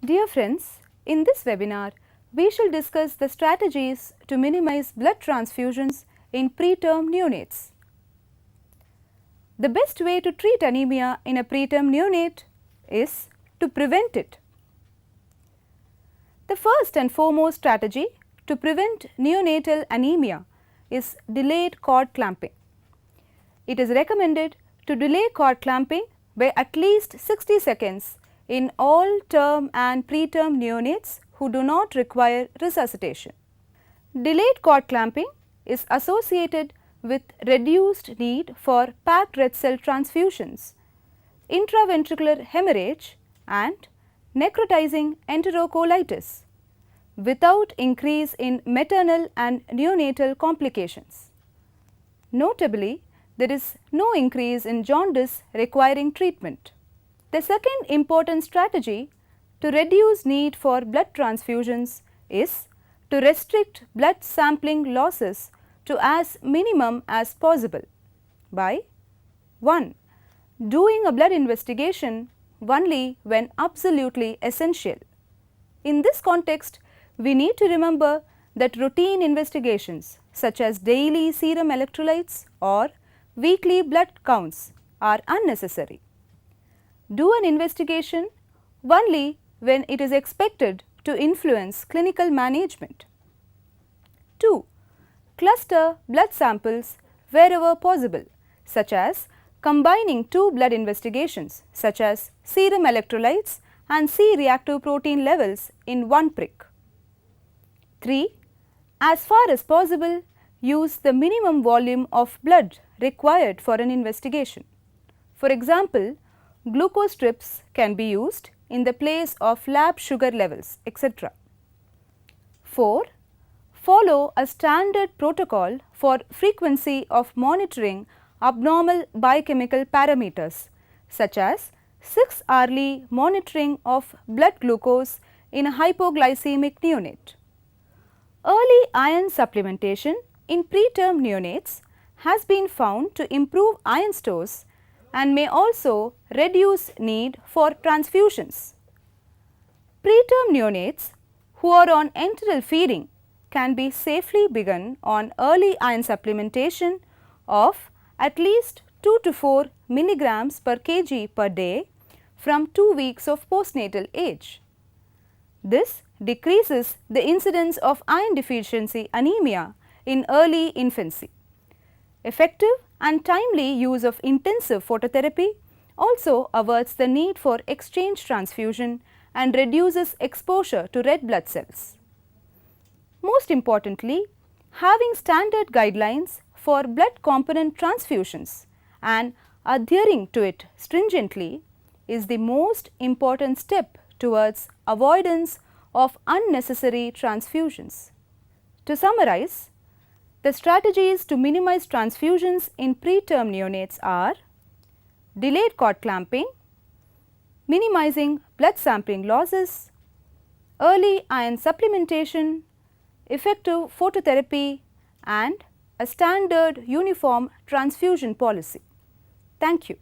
Dear friends, in this webinar, we shall discuss the strategies to minimize blood transfusions in preterm neonates. The best way to treat anemia in a preterm neonate is to prevent it. The first and foremost strategy to prevent neonatal anemia is delayed cord clamping. It is recommended to delay cord clamping by at least 60 seconds in all term and preterm neonates who do not require resuscitation. Delayed cord clamping is associated with reduced need for packed red cell transfusions, intraventricular hemorrhage and necrotizing enterocolitis without increase in maternal and neonatal complications. Notably, there is no increase in jaundice requiring treatment. The second important strategy to reduce need for blood transfusions is to restrict blood sampling losses to as minimum as possible by 1. Doing a blood investigation only when absolutely essential. In this context, we need to remember that routine investigations such as daily serum electrolytes or weekly blood counts are unnecessary. Do an investigation only when it is expected to influence clinical management. 2. Cluster blood samples wherever possible, such as combining two blood investigations such as serum electrolytes and C-reactive protein levels in one prick. 3. As far as possible, use the minimum volume of blood required for an investigation. For example, glucose strips can be used in the place of lab sugar levels, etc. 4. Follow a standard protocol for frequency of monitoring abnormal biochemical parameters such as 6-hourly monitoring of blood glucose in a hypoglycemic neonate. Early iron supplementation in preterm neonates has been found to improve iron stores and may also reduce need for transfusions. Preterm neonates who are on enteral feeding can be safely begun on early iron supplementation of at least 2 to 4 milligrams per kg per day from 2 weeks of postnatal age. This decreases the incidence of iron deficiency anemia in early infancy. Effective and timely use of intensive phototherapy also averts the need for exchange transfusion and reduces exposure to red blood cells. Most importantly, having standard guidelines for blood component transfusions and adhering to it stringently is the most important step towards avoidance of unnecessary transfusions. To summarize, the strategies to minimize transfusions in preterm neonates are delayed cord clamping, minimizing blood sampling losses, early iron supplementation, effective phototherapy and a standard uniform transfusion policy. Thank you.